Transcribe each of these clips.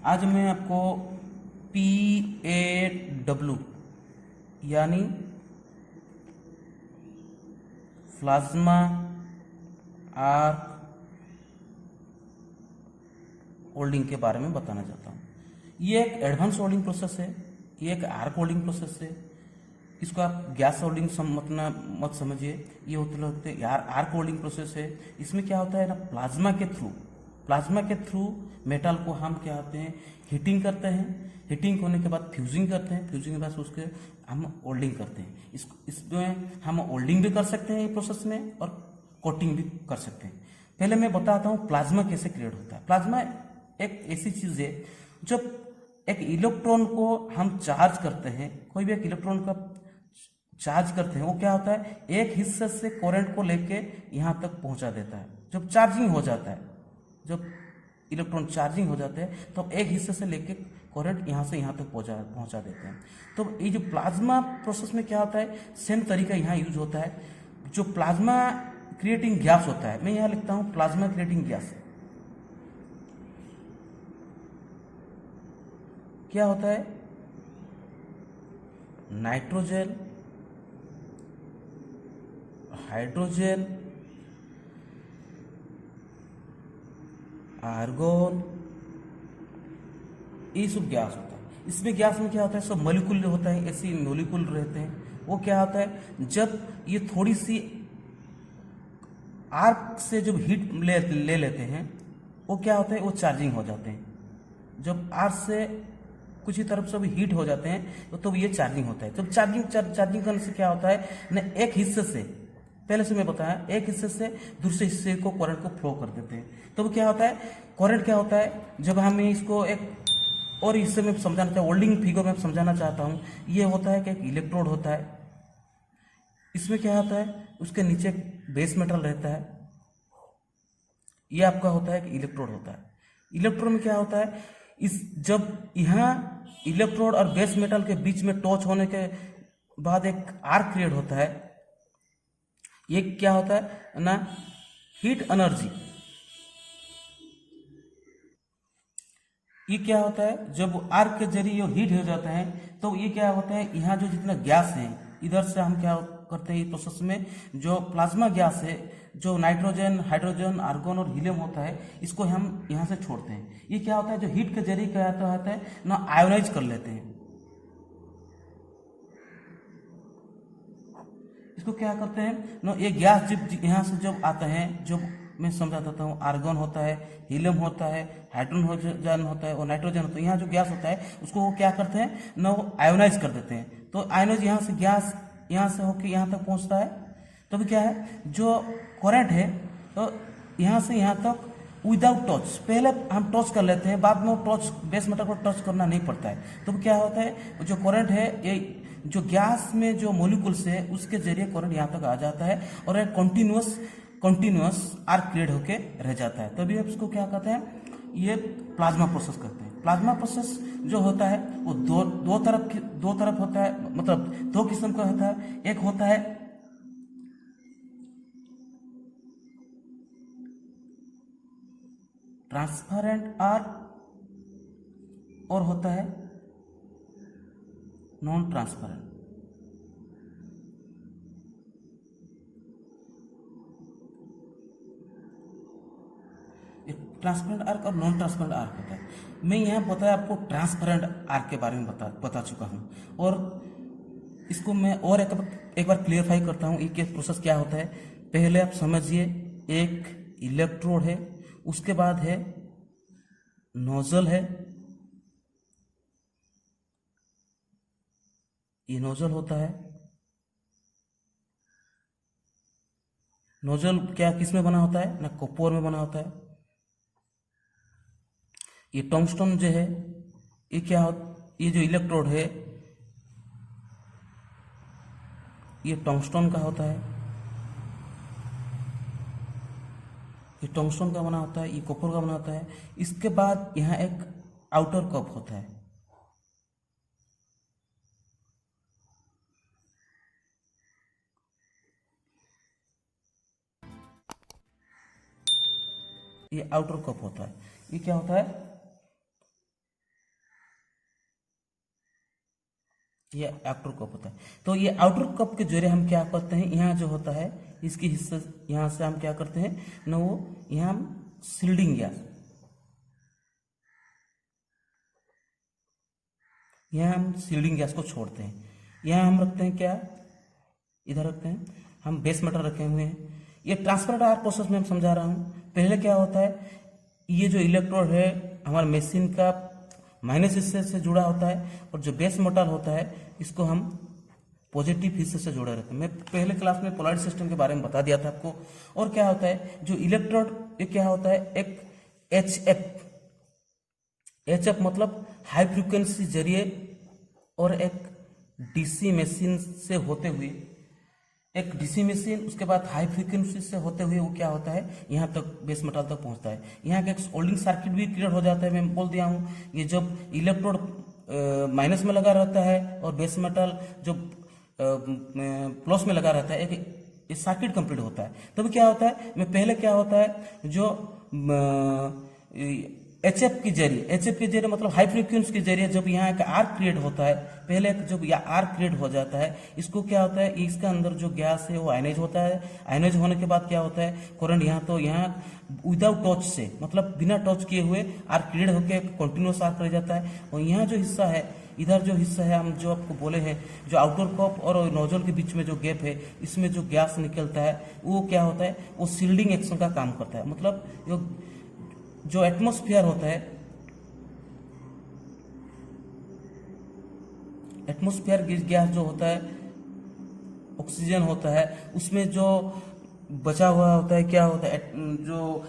आज मैं आपको PAW यानी प्लाज्मा आर्क होल्डिंग के बारे में बताना चाहता हूँ। ये एक एडवांस होल्डिंग प्रोसेस है, ये एक आर्क होल्डिंग प्रोसेस है। इसको आप गैस होल्डिंग मत समझिए, ये होते यार आर्क होल्डिंग प्रोसेस है। इसमें क्या होता है ना, प्लाज्मा के थ्रू मेटल को हम क्या होते हैं हीटिंग करते हैं। हीटिंग होने के बाद फ्यूजिंग करते हैं, फ्यूजिंग के बाद उसके हम होल्डिंग करते हैं। इसमें हम होल्डिंग भी कर सकते हैं ये प्रोसेस में, और कोटिंग भी कर सकते हैं। पहले मैं बताता हूँ प्लाज्मा कैसे क्रिएट होता है। प्लाज्मा एक ऐसी चीज है जब एक इलेक्ट्रॉन को हम चार्ज करते हैं, कोई भी एक इलेक्ट्रॉन का चार्ज करते हैं, वो क्या होता है एक हिस्से से करंट को लेके यहां तक पहुंचा देता है। जब चार्जिंग हो जाता है, जब इलेक्ट्रॉन चार्जिंग हो जाते हैं तो एक हिस्से से लेके करंट यहां से यहां तक पहुंचा देते हैं। तो ये जो प्लाज्मा प्रोसेस में क्या होता है, सेम तरीका यहां यूज होता है। जो प्लाज्मा क्रिएटिंग गैस होता है, मैं यहां लिखता हूं प्लाज्मा क्रिएटिंग गैस। क्या होता है, नाइट्रोजन, हाइड्रोजन, आर्गोन, ये सब गैस होता है। इसमें गैस में क्या होता है, सब मॉलिक्यूल होता है, ऐसे मॉलिक्यूल रहते हैं। वो क्या होता है, जब ये थोड़ी सी आर्क से जब हीट ले लेते हैं, वो क्या होता है, वो चार्जिंग हो जाते हैं। जब आर्क से कुछ ही तरफ से भी हीट हो जाते हैं तो ये चार्जिंग होता है। जब चार्जिंग करने से क्या होता है ना, एक हिस्से से, पहले से मैं बताया, एक हिस्से से दूसरे हिस्से को करंट को फ्लो कर देते हैं। तो क्या होता है, करंट क्या होता है, जब हम इसको एक और हिस्से में समझाना चाहता हूँ, होल्डिंग फिगर में समझाना चाहता हूँ। ये होता है कि एक इलेक्ट्रोड होता है, इसमें क्या होता है, उसके नीचे बेस मेटल रहता है। ये आपका होता है कि इलेक्ट्रोड होता है। इलेक्ट्रोड में क्या होता है, इस जब यहाँ इलेक्ट्रोड और बेस मेटल के बीच में टच होने के बाद एक आर्क क्रिएट होता है। ये क्या होता है ना, हीट एनर्जी। ये क्या होता है, जब आर्क के जरिए हीट हो जाता है तो ये क्या होता है, यहाँ जो जितना गैस है, इधर से हम क्या करते हैं इस प्रोसेस में, जो प्लाज्मा गैस है, जो नाइट्रोजन, हाइड्रोजन, आर्गन और हीलियम होता है, इसको हम यहाँ से छोड़ते हैं। ये क्या होता है, जो हीट के जरिए क्या होता है ना, आयोनाइज कर लेते हैं। इसको क्या करते हैं ना, ये गैस जब यहाँ से जब आता है, जब मैं समझा देता हूँ, आर्गन होता है, हीलियम होता है, हाइड्रोजन होता है और नाइट्रोजन होता है। यहाँ जो गैस होता है उसको वो क्या करते हैं ना, वो आयोनाइज कर देते हैं। तो आयोनाइज यहाँ से गैस यहाँ से होकर यहाँ तक पहुँचता है। तो भी क्या है, जो करंट है तो यहाँ से यहाँ तक विदाउट टच, पहले हम टच कर लेते हैं, बाद में वो टच बेस मेटल को टच करना नहीं पड़ता है। तो क्या होता है, जो करंट है ये जो गैस में जो मोलिकुल्स है उसके जरिए करंट यहाँ तक आ जाता है और एक कंटिन्यूअस आर्क क्रिएट होके रह जाता है। तभी हम इसको क्या कहते हैं, ये प्लाज्मा प्रोसेस कहते हैं। प्लाज्मा प्रोसेस जो होता है वो दो तरफ होता है, मतलब दो किस्म का होता है। एक होता है ट्रांसपेरेंट आर्क और होता है नॉन ट्रांसपेरेंट। ट्रांसपेरेंट आर्क और नॉन ट्रांसपेरेंट आर्क होता है। मैं यहाँ बताया आपको ट्रांसपेरेंट आर्क के बारे में बता चुका हूँ, और इसको मैं और एक बार क्लियरफाई करता हूँ ये प्रोसेस क्या होता है। पहले आप समझिए, एक इलेक्ट्रोड है, उसके बाद है नोजल है, ये नोजल होता है। नोजल क्या किस में बना होता है ना, कॉपर में बना होता है। ये टंगस्टन जो है, ये क्या हो, ये जो इलेक्ट्रोड है ये टंगस्टन का होता है, ये टंगस्टन का बना होता है, ये कॉपर का बना होता है। इसके बाद यहाँ एक आउटर कप होता है। ये आउटर कप होता है। ये क्या होता है, ये आउटर कप होता है। तो ये आउटर कप के जरिए हम क्या करते हैं, यहाँ जो होता है इसकी हिस्सा, यहाँ से हम क्या करते हैं ना, वो यहाँ हम सील्डिंग गैस, यहाँ हम सील्डिंग गैस को छोड़ते हैं। यहाँ हम रखते हैं क्या, इधर रखते हैं हम बेस मेटल रखे हुए हैं। ये ट्रांसपेरेंट आर प्रोसेस में हम समझा रहा हूँ। पहले क्या होता है, ये जो इलेक्ट्रोड है हमारे मशीन का माइनस हिस्से से जुड़ा होता है, और जो बेस मेटल होता है इसको हम पॉजिटिव हिस्से से जुड़े रहते हैं। मैं पहले क्लास में पोलैरिटी सिस्टम के बारे में बता दिया था आपको। और क्या होता है, जो इलेक्ट्रोड ये क्या होता है, एक एच एफ मतलब हाई फ्रिक्वेंसी जरिए और एक डीसी मशीन से होते हुए, एक डीसी मशीन उसके बाद हाई फ्रीक्वेंसी से होते हुए वो क्या होता है, यहाँ तक बेस मेटल तक पहुँचता है। यहाँ का एक सोल्डिंग सर्किट भी क्रिएट हो जाता है। मैं बोल दिया हूँ, ये जब इलेक्ट्रोड माइनस में लगा रहता है और बेस मेटल जो प्लस में लगा रहता है, एक सर्किट कंप्लीट होता है। तब क्या होता है, मैं पहले क्या होता है, जो एचएफ के जरिए मतलब हाई फ्रीक्वेंसी के जरिए जब यहाँ एक आर्क क्रिएट होता है, पहले जब यह आर्क क्रिएट हो जाता है, इसको क्या होता है, इसका अंदर जो गैस है वो आयनाइज होता है। आयनाइज होने के बाद क्या होता है, करंट यहाँ तो यहाँ विदाउट टच से मतलब बिना टच किए हुए आर्क क्रिएट होकर कंटिन्यूस आर्क रह जाता है। और यहाँ जो हिस्सा है, इधर जो हिस्सा है हम जो आपको बोले हैं, जो आउटर कप और नोजल के बीच में जो गैप है, इसमें जो गैस निकलता है वो क्या होता है, वो सील्डिंग एक्शन का काम करता है। मतलब जो एटमॉस्फेयर होता है, एटमॉस्फेयर गैस जो होता है, ऑक्सीजन होता है, उसमें जो बचा हुआ होता है, क्या होता है, जो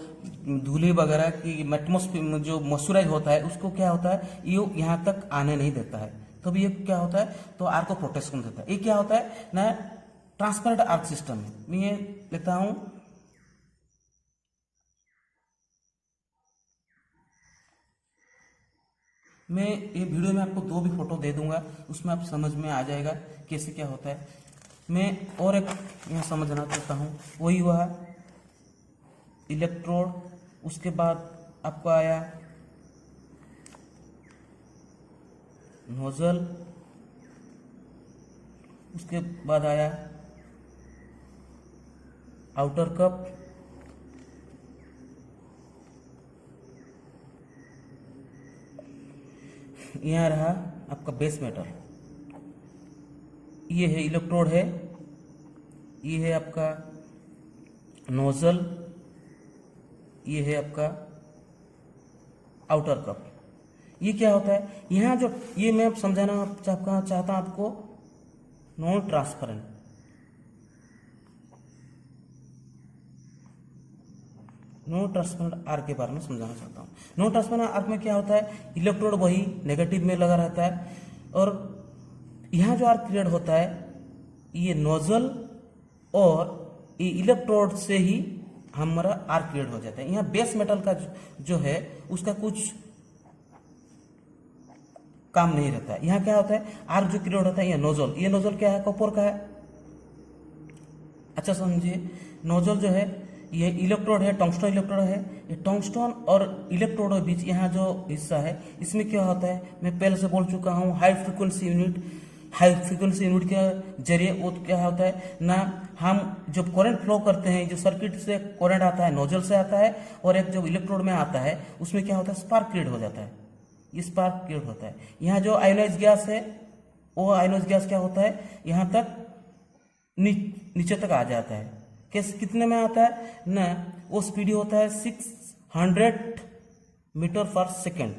धूली वगैरह की एटमॉस्फेयर जो मॉइस्चराइज होता है, उसको क्या होता है, ये यहाँ तक आने नहीं देता है। तब ये क्या होता है, तो आर्क को प्रोटेक्शन देता है। ये क्या होता है ना, ट्रांसपेरेंट आर्क सिस्टम है। मैं ये लेता हूँ, मैं ये वीडियो में आपको 2 भी फोटो दे दूंगा, उसमें आप समझ में आ जाएगा कैसे क्या होता है। मैं और एक यहाँ समझना चाहता हूँ, वही हुआ इलेक्ट्रोड, उसके बाद आपको आया नोजल, उसके बाद आया आउटर कप, यहाँ रहा आपका बेस मेटल। ये है इलेक्ट्रोड है, ये है आपका नोजल, ये है आपका आउटर कप। ये क्या होता है, यहाँ जो ये मैं समझाना चाहता हूँ आपको, non transparent, non transparent arc के बारे में समझाना चाहता हूँ। नॉन ट्रांसपेरेंट आर्क में क्या होता है, इलेक्ट्रोड वही नेगेटिव में लगा रहता है, और यहाँ जो आर्क क्रिएट होता है, ये नोजल और ये इलेक्ट्रोड से ही हमारा आर्क क्रिएट हो जाता है। यहाँ बेस मेटल का जो है उसका कुछ काम नहीं रहता है। यहाँ क्या होता है, आर्क जो क्रिएट होता है, ये नोजल क्या है, कॉपर का है। अच्छा समझिए, नोजल जो है ये इलेक्ट्रोड है, टंगस्टन इलेक्ट्रोड है। ये टंगस्टन और इलेक्ट्रोड के बीच यहाँ जो हिस्सा है, इसमें क्या होता है, मैं पहले से बोल चुका हूँ, हाई फ्रीक्वेंसी यूनिट के जरिए वो क्या होता है ना, हम जब करंट फ्लो करते हैं, जो सर्किट से करंट आता है नोजल से आता है, और एक जब इलेक्ट्रोड में आता है उसमें क्या होता है, स्पार्क क्रिएट हो जाता है। ये स्पार्क क्रिएट होता है। यहाँ जो आयोनाइज गैस है, वो आयोनाइज गैस क्या होता है, यहाँ तक नीचे तक आ जाता है। कैसे, कितने में आता है ना, वो स्पीड होता है 600 मीटर पर सेकेंड।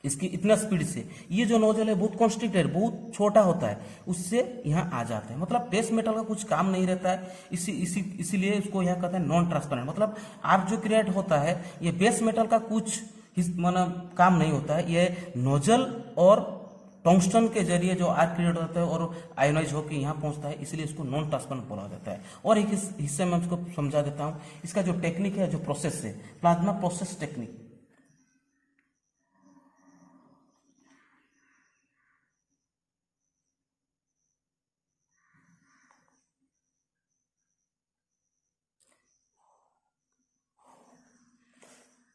इसकी इतना स्पीड से ये जो नोजल है बहुत कॉन्स्ट्रिक्टेड, बहुत छोटा होता है, उससे यहाँ आ जाता है। मतलब बेस मेटल का कुछ काम नहीं रहता है, इसीलिए इसको यहाँ कहते हैं नॉन ट्रांसपेरेंट। मतलब आर्क जो क्रिएट होता है, ये बेस मेटल का कुछ मतलब काम नहीं होता है। ये नोजल और टंगस्टन के जरिए जो आर्क क्रिएट होता है और आयोनाइज होकर यहाँ पहुंचता है, इसलिए इसको नॉन ट्रांसपेरेंट बोला जाता है। और एक हिस्से में इसको समझा देता हूँ, इसका जो टेक्निक है, जो प्रोसेस है, प्लाज्मा प्रोसेस टेक्निक।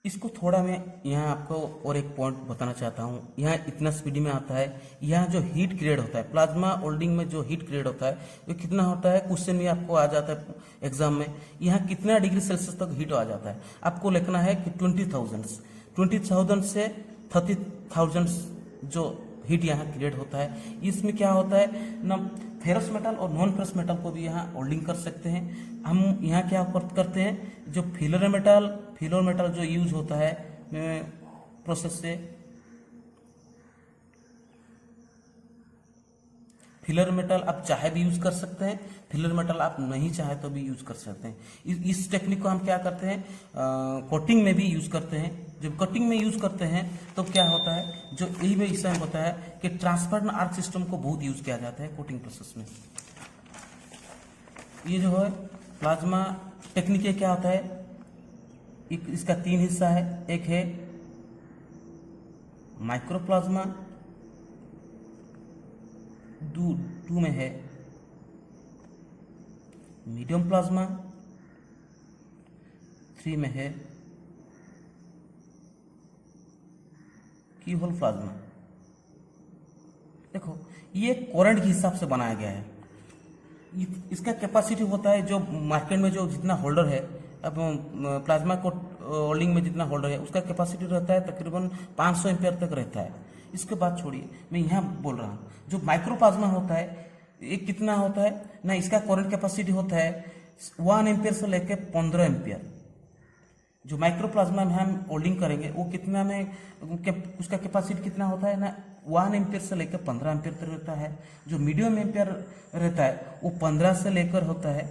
इसको थोड़ा मैं यहाँ आपको और एक पॉइंट बताना चाहता हूँ। यहाँ इतना स्पीड में आता है, यहाँ जो हीट क्रिएट होता है प्लाज्मा होल्डिंग में, जो हीट क्रिएट होता है वो कितना होता है, क्वेश्चन में आपको आ जाता है एग्जाम में, यहाँ कितना डिग्री सेल्सियस तक हीट आ जाता है। आपको लिखना है कि 20,000 से 30,000 जो हीट यहाँ क्रिएट होता है। इसमें क्या होता है ना, फेरस मेटल और नॉन फेरस मेटल को भी यहाँ होल्डिंग कर सकते हैं। हम यहाँ क्या करते हैं, जो फिलर मेटल जो यूज होता है प्रोसेस से, फिलर मेटल आप चाहे भी यूज कर सकते हैं, फिलर मेटल आप नहीं चाहे तो भी यूज कर सकते हैं। इस टेक्निक को हम क्या करते हैं, कोटिंग में भी यूज करते हैं। जब कटिंग में यूज करते हैं तो क्या होता है, जो यही में इसमें होता है कि ट्रांसपेरेंट आर्क सिस्टम को बहुत यूज किया जाता है कोटिंग प्रोसेस में। ये जो है प्लाज्मा टेक्निक क्या होता है, इसका 3 हिस्सा है। एक है माइक्रोप्लाज्मा, 2 में है मीडियम प्लाज्मा, 3 में है की होल प्लाज्मा। देखो ये करंट के हिसाब से बनाया गया है। इसका कैपेसिटी होता है, जो मार्केट में जो जितना होल्डर है, अब प्लाज्मा को होल्डिंग में जितना होल्डर है उसका कैपेसिटी रहता है तकरीबन 500 एम्पियर तक रहता है। इसके बाद छोड़िए, मैं यहाँ बोल रहा हूँ जो माइक्रोप्लाज्मा होता है ये कितना होता है ना, इसका करंट कैपेसिटी होता है 1 एम्पियर से लेकर 15 एम्पियर। जो माइक्रोप्लाज्मा में हम होल्डिंग करेंगे वो कितना में, उसका कैपेसिटी कितना होता है ना, 1 एम्पियर से लेकर 15 एम्पियर तक रहता है। जो मीडियम एम्पियर रहता है वो 15 से लेकर होता है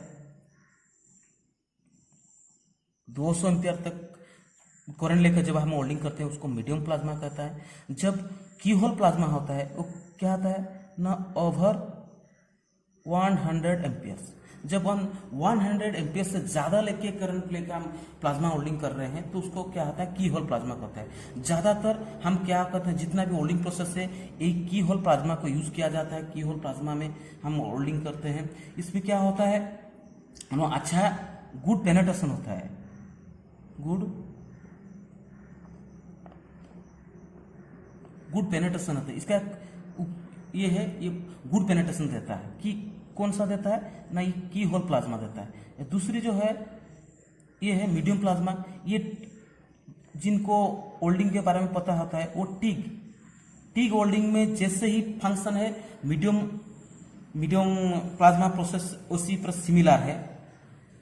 200 एम्पियर तक करंट लेकर जब हम होल्डिंग करते हैं उसको मीडियम प्लाज्मा कहता है। जब कीहोल प्लाज्मा होता है वो क्या आता है ना, ओवर 100 एम्पियर्स। जब हम 100 एम्पियर से ज्यादा लेके करंट लेकर हम प्लाज्मा होल्डिंग कर रहे हैं तो उसको क्या होता है, की होल प्लाज्मा कहता है। ज्यादातर हम क्या करते हैं, जितना भी होल्डिंग प्रोसेस है एक की होल प्लाज्मा को यूज किया जाता है। की होल प्लाज्मा में हम होल्डिंग करते हैं। इसमें क्या होता है, अच्छा गुड पेनेट्रेशन होता है, गुड पेनेट्रेशन होता है। इसका ये है, ये गुड पेनेट्रेशन देता है। कि कौन सा देता है ना, ये की होल प्लाज्मा देता है। दूसरी जो है ये है मीडियम प्लाज्मा। ये जिनको होल्डिंग के बारे में पता होता है वो टिग होल्डिंग में जैसे ही फंक्शन है मीडियम प्लाज्मा प्रोसेस उसी पर सिमिलर है।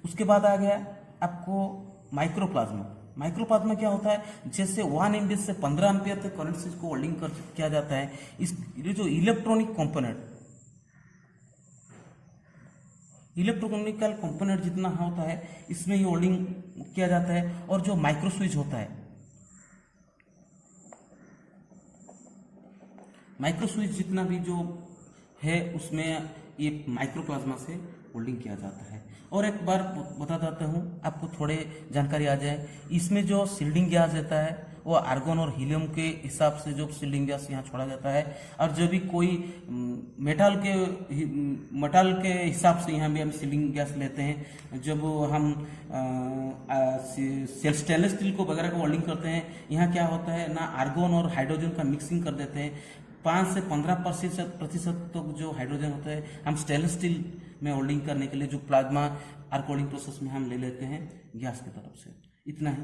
उसके बाद आ गया आपको माइक्रोप्लाज्मा क्या होता है, जैसे 1 एम्पियर से 15 एम्पियर तक करंट से इसको होल्डिंग किया जाता है। ये जो इलेक्ट्रोकेमिकल कंपोनेंट जितना होता है इसमें ही होल्डिंग किया जाता है। और जो माइक्रो स्विच होता है, माइक्रो स्विच जितना भी जो है उसमें ये माइक्रोप्लाज्मा से होल्डिंग किया जाता है। और एक बार बता देता हूँ आपको, थोड़े जानकारी आ जाए। इसमें जो सील्डिंग गैस देता है वो आर्गन और हीलियम के हिसाब से जो सील्डिंग गैस यहाँ छोड़ा जाता है। और जो भी कोई मेटल के हिसाब से यहाँ भी हम सील्डिंग गैस लेते हैं। जब हम स्टेनलेस स्टील को वगैरह को होल्डिंग करते हैं, यहाँ क्या होता है ना, आर्गन और हाइड्रोजन का मिक्सिंग कर देते हैं। 5 से 15% तो जो हाइड्रोजन होता है हम स्टेनलेस स्टील में होल्डिंग करने के लिए जो प्लाज्मा आर्क होल्डिंग प्रोसेस में हम ले लेते हैं गैस की तरफ से। इतना ही।